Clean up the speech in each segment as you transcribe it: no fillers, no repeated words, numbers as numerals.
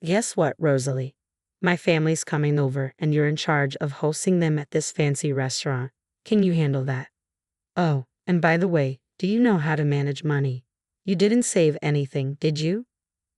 Guess what, Rosalie? My family's coming over, and you're in charge of hosting them at this fancy restaurant. Can you handle that? Oh, and by the way, do you know how to manage money? You didn't save anything, did you?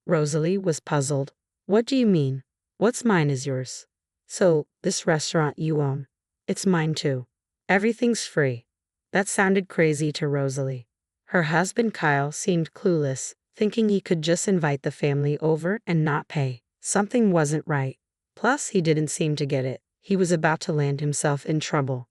Rosalie was puzzled. What do you mean? What's mine is yours. So, this restaurant you own. It's mine too. Everything's free. That sounded crazy to Rosalie. Her husband Kyle seemed clueless, thinking he could just invite the family over and not pay. Something wasn't right. Plus, he didn't seem to get it. He was about to land himself in trouble.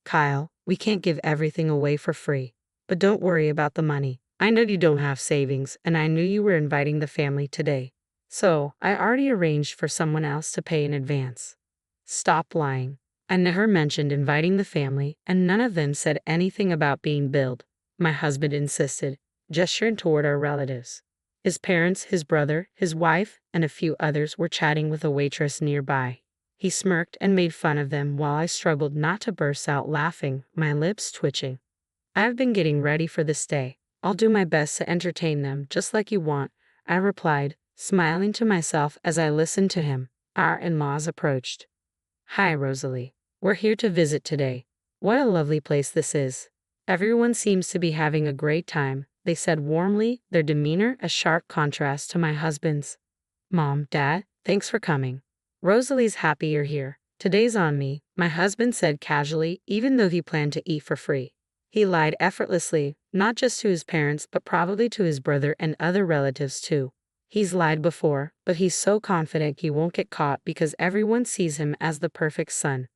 Kyle, we can't give everything away for free. But don't worry about the money. I know you don't have savings, and I knew you were inviting the family today. So, I already arranged for someone else to pay in advance. Stop lying. I never mentioned inviting the family, and none of them said anything about being billed. My husband insisted, gesturing toward our relatives. His parents, his brother, his wife, and a few others were chatting with a waitress nearby. He smirked and made fun of them while I struggled not to burst out laughing, my lips twitching. I've been getting ready for this day. I'll do my best to entertain them just like you want, I replied, smiling to myself as I listened to him. Our in-laws approached. Hi, Rosalie. We're here to visit today. What a lovely place this is. Everyone seems to be having a great time, they said warmly, their demeanor a sharp contrast to my husband's. Mom, Dad, thanks for coming. Rosalie's happy you're here. Today's on me, my husband said casually, even though he planned to eat for free. He lied effortlessly, not just to his parents but probably to his brother and other relatives too. He's lied before, but he's so confident he won't get caught because everyone sees him as the perfect son.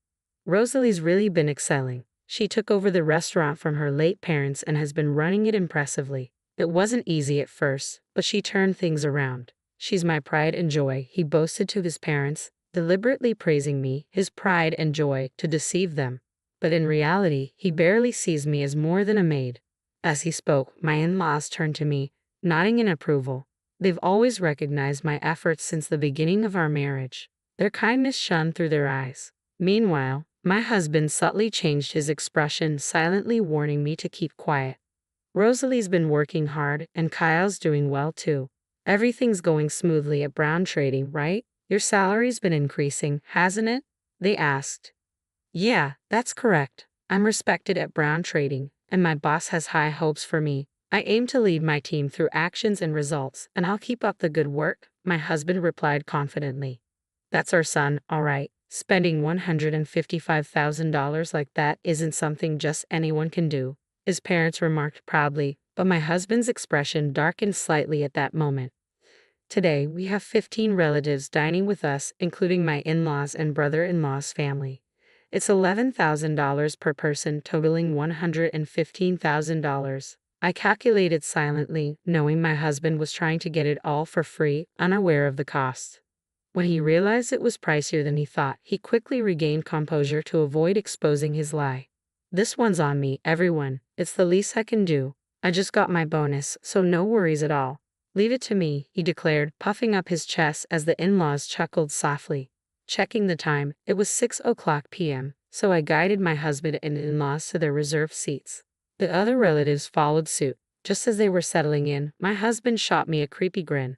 Rosalie's really been excelling. She took over the restaurant from her late parents and has been running it impressively. It wasn't easy at first, but she turned things around. She's my pride and joy, he boasted to his parents, deliberately praising me, his pride and joy, to deceive them. But in reality, he barely sees me as more than a maid. As he spoke, my in-laws turned to me, nodding in approval. They've always recognized my efforts since the beginning of our marriage. Their kindness shone through their eyes. Meanwhile, my husband subtly changed his expression, silently warning me to keep quiet. Rosalie's been working hard, and Kyle's doing well too. Everything's going smoothly at Brown Trading, right? Your salary's been increasing, hasn't it? They asked. Yeah, that's correct. I'm respected at Brown Trading, and my boss has high hopes for me. I aim to lead my team through actions and results, and I'll keep up the good work, my husband replied confidently. That's our son, all right. Spending $155,000 like that isn't something just anyone can do, his parents remarked proudly, but my husband's expression darkened slightly at that moment. Today, we have 15 relatives dining with us, including my in-laws and brother-in-law's family. It's $11,000 per person, totaling $115,000. I calculated silently, knowing my husband was trying to get it all for free, unaware of the cost. When he realized it was pricier than he thought, he quickly regained composure to avoid exposing his lie. This one's on me, everyone. It's the least I can do. I just got my bonus, so no worries at all. Leave it to me, he declared, puffing up his chest as the in-laws chuckled softly. Checking the time, it was 6:00 p.m., so I guided my husband and in-laws to their reserved seats. The other relatives followed suit. Just as they were settling in, my husband shot me a creepy grin.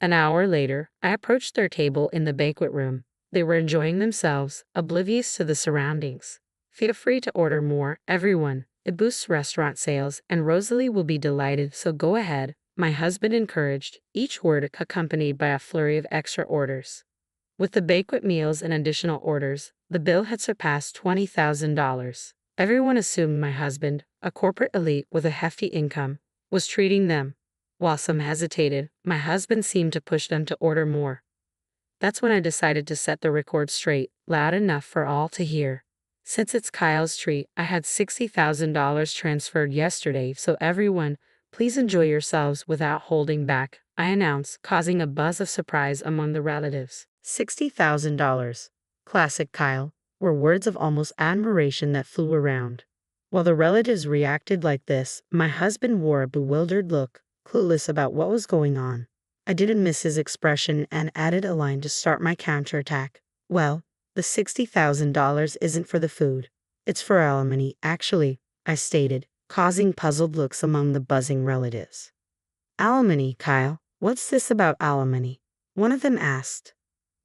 An hour later, I approached their table in the banquet room. They were enjoying themselves, oblivious to the surroundings. Feel free to order more, everyone. It boosts restaurant sales, and Rosalie will be delighted, so go ahead, my husband encouraged, each word accompanied by a flurry of extra orders. With the banquet meals and additional orders, the bill had surpassed $20,000. Everyone assumed my husband, a corporate elite with a hefty income, was treating them. While some hesitated, my husband seemed to push them to order more. That's when I decided to set the record straight, loud enough for all to hear. Since it's Kyle's treat, I had $60,000 transferred yesterday, so everyone, please enjoy yourselves without holding back, I announced, causing a buzz of surprise among the relatives. $60,000. Classic Kyle, were words of almost admiration that flew around. While the relatives reacted like this, my husband wore a bewildered look, clueless about what was going on. I didn't miss his expression and added a line to start my counterattack. Well, the $60,000 isn't for the food. It's for alimony, actually, I stated, causing puzzled looks among the buzzing relatives. Alimony, Kyle? What's this about alimony? One of them asked.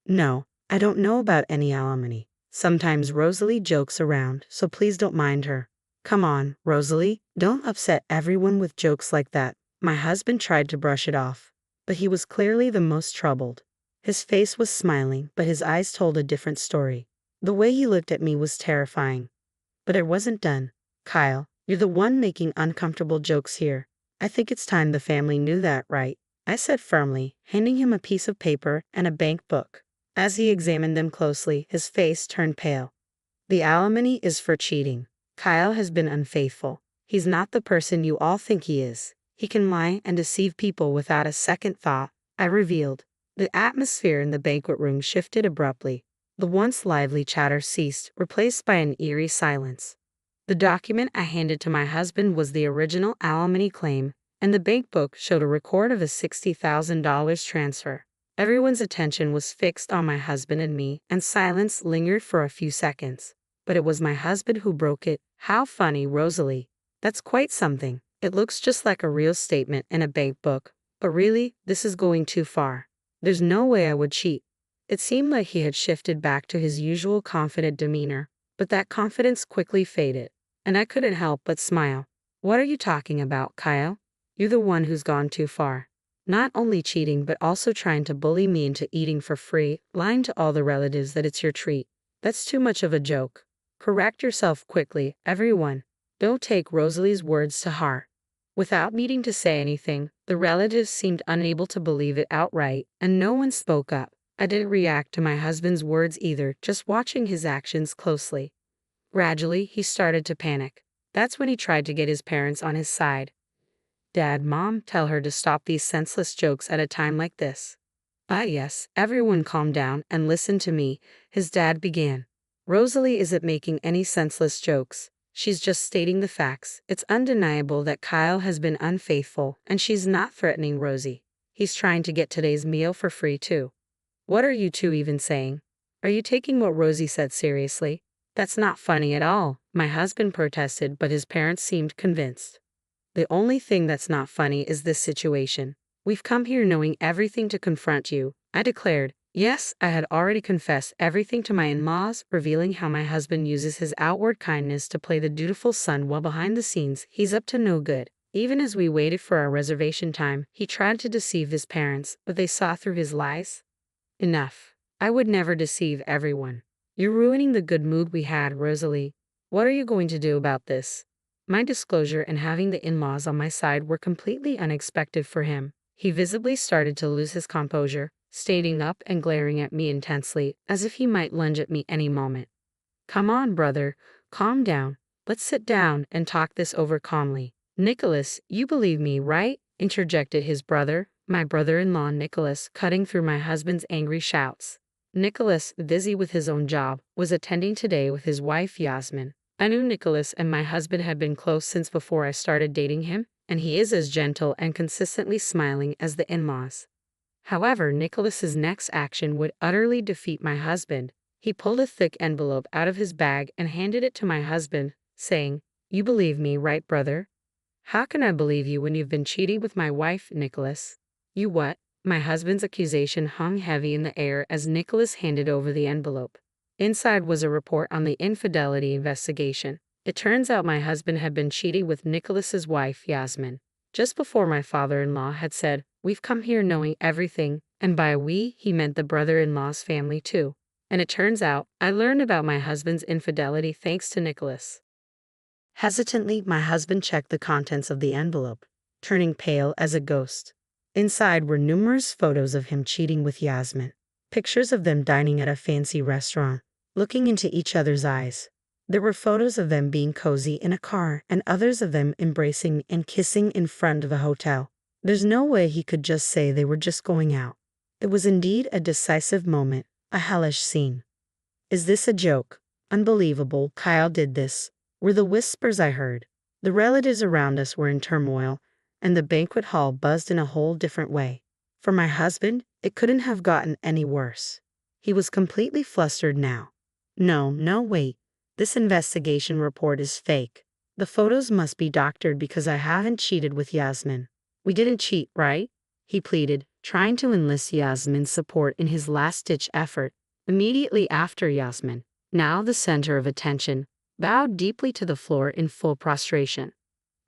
No, I don't know about any alimony. Sometimes Rosalie jokes around, so please don't mind her. Come on, Rosalie, don't upset everyone with jokes like that. My husband tried to brush it off, but he was clearly the most troubled. His face was smiling, but his eyes told a different story. The way he looked at me was terrifying. But it wasn't done. Kyle, you're the one making uncomfortable jokes here. I think it's time the family knew that, right? I said firmly, handing him a piece of paper and a bank book. As he examined them closely, his face turned pale. The alimony is for cheating. Kyle has been unfaithful. He's not the person you all think he is. He can lie and deceive people without a second thought, I revealed. The atmosphere in the banquet room shifted abruptly. The once lively chatter ceased, replaced by an eerie silence. The document I handed to my husband was the original alimony claim, and the bank book showed a record of a $60,000 transfer. Everyone's attention was fixed on my husband and me, and silence lingered for a few seconds. But it was my husband who broke it. How funny, Rosalie. That's quite something. It looks just like a real statement in a bank book. But really, this is going too far. There's no way I would cheat. It seemed like he had shifted back to his usual confident demeanor, but that confidence quickly faded, and I couldn't help but smile. What are you talking about, Kyle? You're the one who's gone too far. Not only cheating but also trying to bully me into eating for free, lying to all the relatives that it's your treat. That's too much of a joke. Correct yourself quickly, everyone. Don't take Rosalie's words to heart. Without needing to say anything, the relatives seemed unable to believe it outright, and no one spoke up. I didn't react to my husband's words either, just watching his actions closely. Gradually, he started to panic. That's when he tried to get his parents on his side. Dad, Mom, tell her to stop these senseless jokes at a time like this. Yes, everyone calm down and listen to me, his dad began. Rosalie isn't making any senseless jokes. She's just stating the facts. It's undeniable that Kyle has been unfaithful, and she's not threatening Rosie. He's trying to get today's meal for free too. What are you two even saying? Are you taking what Rosie said seriously? That's not funny at all, my husband protested, but his parents seemed convinced. The only thing that's not funny is this situation. We've come here knowing everything to confront you, I declared. Yes, I had already confessed everything to my in-laws, revealing how my husband uses his outward kindness to play the dutiful son while behind the scenes, he's up to no good. Even as we waited for our reservation time, he tried to deceive his parents, but they saw through his lies. Enough. I would never deceive everyone. You're ruining the good mood we had, Rosalie. What are you going to do about this? My disclosure and having the in-laws on my side were completely unexpected for him. He visibly started to lose his composure, standing up and glaring at me intensely, as if he might lunge at me any moment. Come on, brother, calm down. Let's sit down and talk this over calmly. Nicholas, you believe me, right? Interjected his brother, my brother-in-law Nicholas, cutting through my husband's angry shouts. Nicholas, busy with his own job, was attending today with his wife Yasmin. I knew Nicholas and my husband had been close since before I started dating him, and he is as gentle and consistently smiling as the in-laws. However, Nicholas's next action would utterly defeat my husband. He pulled a thick envelope out of his bag and handed it to my husband, saying, "You believe me, right, brother?" "How can I believe you when you've been cheating with my wife, Nicholas?" "You what?" My husband's accusation hung heavy in the air as Nicholas handed over the envelope. Inside was a report on the infidelity investigation. It turns out my husband had been cheating with Nicholas's wife, Yasmin. Just before my father-in-law had said, "We've come here knowing everything," and by we, he meant the brother-in-law's family too. And it turns out, I learned about my husband's infidelity thanks to Nicholas. Hesitantly, my husband checked the contents of the envelope, turning pale as a ghost. Inside were numerous photos of him cheating with Yasmin, pictures of them dining at a fancy restaurant, looking into each other's eyes. There were photos of them being cozy in a car and others of them embracing and kissing in front of a hotel. There's no way he could just say they were just going out. It was indeed a decisive moment, a hellish scene. "Is this a joke? Unbelievable, Kyle did this," were the whispers I heard. The relatives around us were in turmoil, and the banquet hall buzzed in a whole different way. For my husband, it couldn't have gotten any worse. He was completely flustered now. No, wait. This investigation report is fake. The photos must be doctored because I haven't cheated with Yasmin. We didn't cheat, right? he pleaded, trying to enlist Yasmin's support in his last-ditch effort. Immediately after Yasmin, now the center of attention, bowed deeply to the floor in full prostration.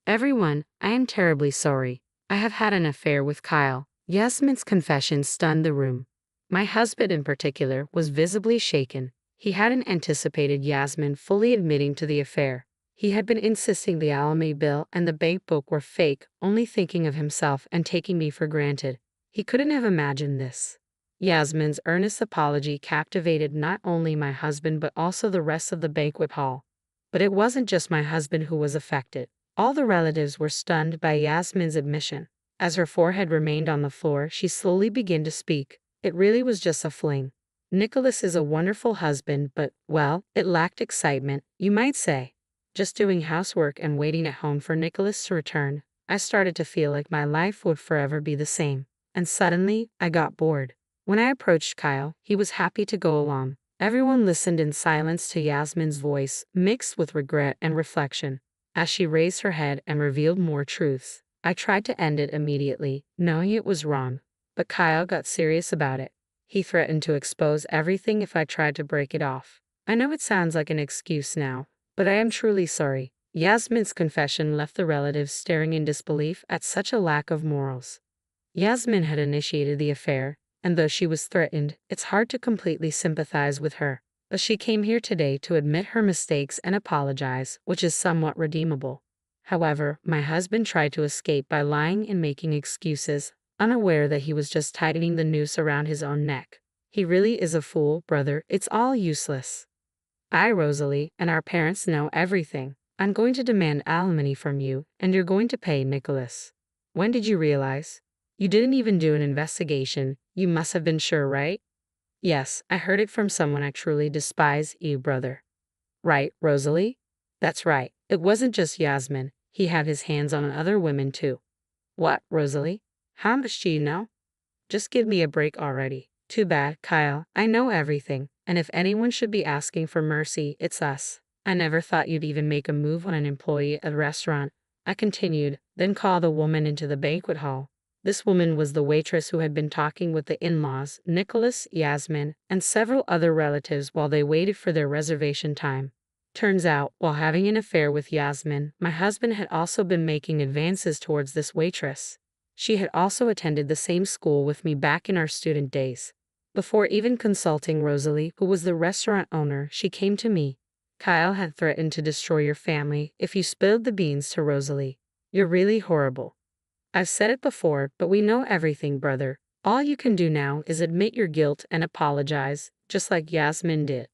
Everyone, I am terribly sorry. I have had an affair with Kyle. Yasmin's confession stunned the room. My husband in particular was visibly shaken. He hadn't anticipated Yasmin fully admitting to the affair. He had been insisting the alimony bill and the bank book were fake, only thinking of himself and taking me for granted. He couldn't have imagined this. Yasmin's earnest apology captivated not only my husband but also the rest of the banquet hall. But it wasn't just my husband who was affected. All the relatives were stunned by Yasmin's admission. As her forehead remained on the floor, she slowly began to speak. It really was just a fling. Nicholas is a wonderful husband, but, well, it lacked excitement, you might say. Just doing housework and waiting at home for Nicholas to return, I started to feel like my life would forever be the same. And suddenly, I got bored. When I approached Kyle, he was happy to go along. Everyone listened in silence to Yasmin's voice, mixed with regret and reflection. As she raised her head and revealed more truths, I tried to end it immediately, knowing it was wrong. But Kyle got serious about it. He threatened to expose everything if I tried to break it off. I know it sounds like an excuse now, but I am truly sorry. Yasmin's confession left the relatives staring in disbelief at such a lack of morals. Yasmin had initiated the affair, and though she was threatened, it's hard to completely sympathize with her. But she came here today to admit her mistakes and apologize, which is somewhat redeemable. However, my husband tried to escape by lying and making excuses, unaware that he was just tightening the noose around his own neck. He really is a fool, brother. It's all useless. Rosalie, and our parents know everything. I'm going to demand alimony from you, and you're going to pay Nicholas. When did you realize? You didn't even do an investigation. You must have been sure, right? Yes, I heard it from someone I truly despise, you brother. Right, Rosalie? That's right. It wasn't just Yasmin. He had his hands on other women too. What, Rosalie? How much do you know? Just give me a break already. Too bad, Kyle. I know everything, and if anyone should be asking for mercy, it's us. I never thought you'd even make a move on an employee at a restaurant. I continued, then called the woman into the banquet hall. This woman was the waitress who had been talking with the in-laws, Nicholas, Yasmin, and several other relatives while they waited for their reservation time. Turns out, while having an affair with Yasmin, my husband had also been making advances towards this waitress. She had also attended the same school with me back in our student days. Before even consulting Rosalie, who was the restaurant owner, she came to me. Kyle had threatened to destroy your family if you spilled the beans to Rosalie. You're really horrible. I've said it before, but we know everything, brother. All you can do now is admit your guilt and apologize, just like Yasmin did.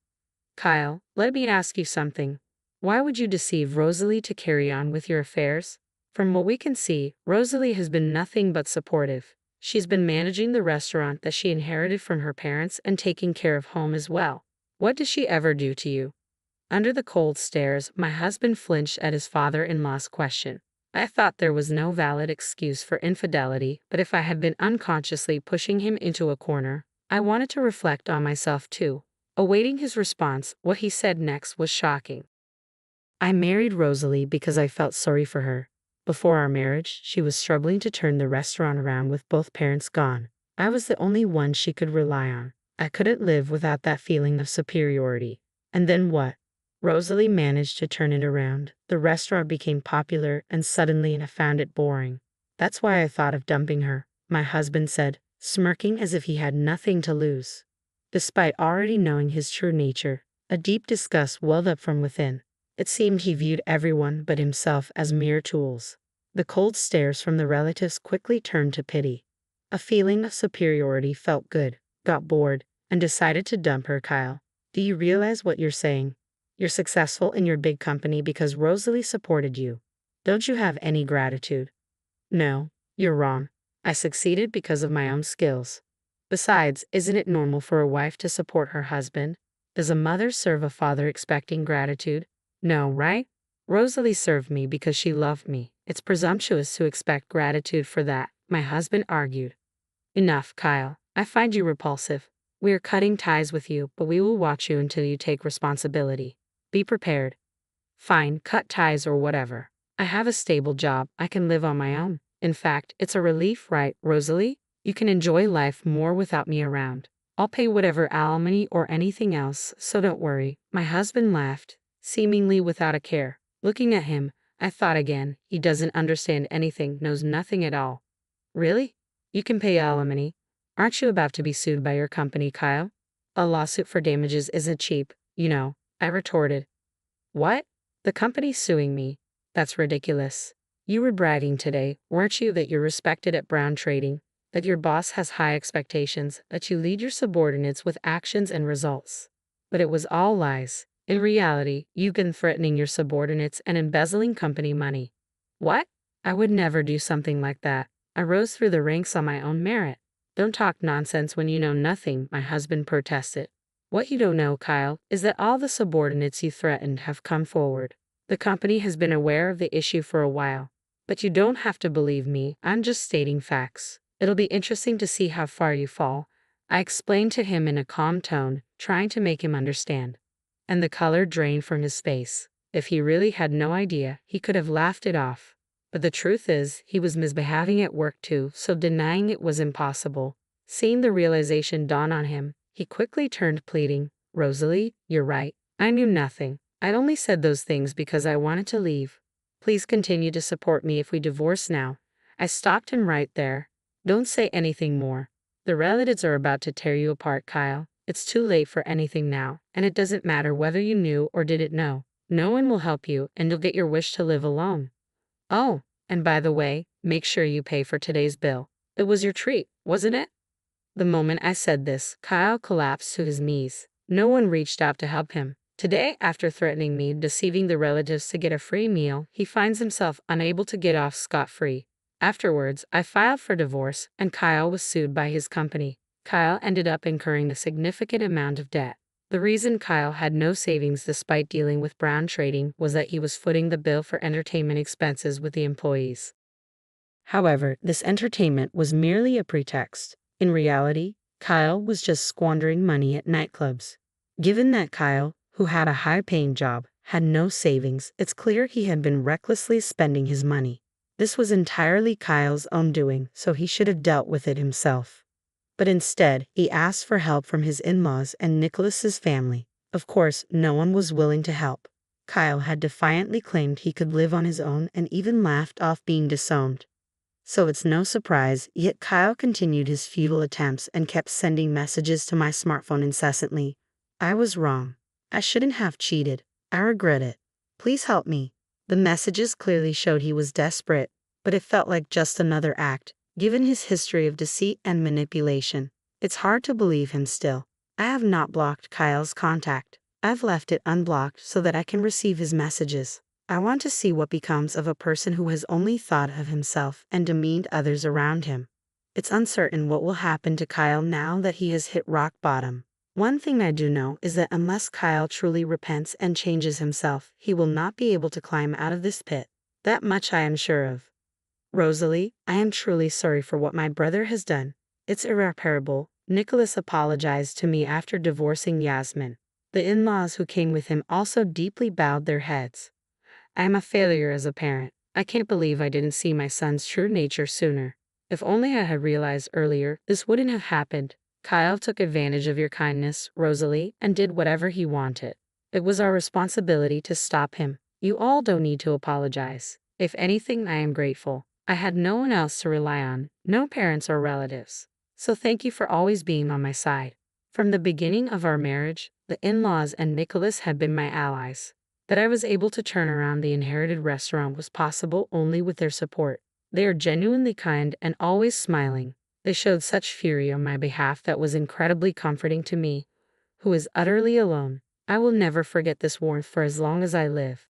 Kyle, let me ask you something. Why would you deceive Rosalie to carry on with your affairs? From what we can see, Rosalie has been nothing but supportive. She's been managing the restaurant that she inherited from her parents and taking care of home as well. What does she ever do to you? Under the cold stares, my husband flinched at his father-in-law's question. I thought there was no valid excuse for infidelity, but if I had been unconsciously pushing him into a corner, I wanted to reflect on myself too. Awaiting his response, what he said next was shocking. I married Rosalie because I felt sorry for her. Before our marriage, she was struggling to turn the restaurant around with both parents gone. I was the only one she could rely on. I couldn't live without that feeling of superiority. And then what? Rosalie managed to turn it around. The restaurant became popular, and suddenly I found it boring. That's why I thought of dumping her, my husband said, smirking as if he had nothing to lose. Despite already knowing his true nature, a deep disgust welled up from within. It seemed he viewed everyone but himself as mere tools. The cold stares from the relatives quickly turned to pity. A feeling of superiority felt good, got bored, and decided to dump her. Kyle, do you realize what you're saying? You're successful in your big company because Rosalie supported you. Don't you have any gratitude? No, you're wrong. I succeeded because of my own skills. Besides, isn't it normal for a wife to support her husband? Does a mother serve a father expecting gratitude? No, right? Rosalie served me because she loved me. It's presumptuous to expect gratitude for that, my husband argued. Enough, Kyle. I find you repulsive. We are cutting ties with you, but we will watch you until you take responsibility. Be prepared. Fine, cut ties or whatever. I have a stable job. I can live on my own. In fact, it's a relief, right, Rosalie? You can enjoy life more without me around. I'll pay whatever alimony or anything else, so don't worry." My husband laughed, seemingly without a care. Looking at him, I thought again, he doesn't understand anything, knows nothing at all. Really? You can pay alimony? Aren't you about to be sued by your company, Kyle? A lawsuit for damages isn't cheap, you know, I retorted. What? The company's suing me? That's ridiculous. You were bragging today, weren't you, that you're respected at Brown Trading, that your boss has high expectations, that you lead your subordinates with actions and results. But it was all lies. In reality, you've been threatening your subordinates and embezzling company money. What? I would never do something like that. I rose through the ranks on my own merit. Don't talk nonsense when you know nothing, my husband protested. What you don't know, Kyle, is that all the subordinates you threatened have come forward. The company has been aware of the issue for a while. But you don't have to believe me, I'm just stating facts. It'll be interesting to see how far you fall. I explained to him in a calm tone, trying to make him understand. And the color drained from his face. If he really had no idea, he could have laughed it off. But the truth is, he was misbehaving at work too, so denying it was impossible. Seeing the realization dawn on him, he quickly turned, pleading, "Rosalie, you're right. I knew nothing. I'd only said those things because I wanted to leave. Please continue to support me if we divorce now." I stopped him right there. Don't say anything more. The relatives are about to tear you apart, Kyle. It's too late for anything now, and it doesn't matter whether you knew or didn't know. No one will help you, and you'll get your wish to live alone. Oh, and by the way, make sure you pay for today's bill. It was your treat, wasn't it? The moment I said this, Kyle collapsed to his knees. No one reached out to help him. Today, after threatening me, deceiving the relatives to get a free meal, he finds himself unable to get off scot-free. Afterwards, I filed for divorce, and Kyle was sued by his company. Kyle ended up incurring a significant amount of debt. The reason Kyle had no savings despite dealing with Brown Trading was that he was footing the bill for entertainment expenses with the employees. However, this entertainment was merely a pretext. In reality, Kyle was just squandering money at nightclubs. Given that Kyle, who had a high-paying job, had no savings, it's clear he had been recklessly spending his money. This was entirely Kyle's own doing, so he should have dealt with it himself. But instead, he asked for help from his in-laws and Nicholas's family. Of course, no one was willing to help. Kyle had defiantly claimed he could live on his own and even laughed off being disowned. So it's no surprise, yet Kyle continued his futile attempts and kept sending messages to my smartphone incessantly. I was wrong. I shouldn't have cheated. I regret it. Please help me. The messages clearly showed he was desperate, but it felt like just another act, given his history of deceit and manipulation. It's hard to believe him still. I have not blocked Kyle's contact. I've left it unblocked so that I can receive his messages. I want to see what becomes of a person who has only thought of himself and demeaned others around him. It's uncertain what will happen to Kyle now that he has hit rock bottom. One thing I do know is that unless Kyle truly repents and changes himself, he will not be able to climb out of this pit. That much I am sure of. Rosalie, I am truly sorry for what my brother has done. It's irreparable. Nicholas apologized to me after divorcing Yasmin. The in-laws who came with him also deeply bowed their heads. I am a failure as a parent. I can't believe I didn't see my son's true nature sooner. If only I had realized earlier, this wouldn't have happened. Kyle took advantage of your kindness, Rosalie, and did whatever he wanted. It was our responsibility to stop him. You all don't need to apologize. If anything, I am grateful. I had no one else to rely on, no parents or relatives. So thank you for always being on my side. From the beginning of our marriage, the in-laws and Nicholas had been my allies. That I was able to turn around the inherited restaurant was possible only with their support. They are genuinely kind and always smiling. They showed such fury on my behalf that was incredibly comforting to me, who is utterly alone. I will never forget this warmth for as long as I live.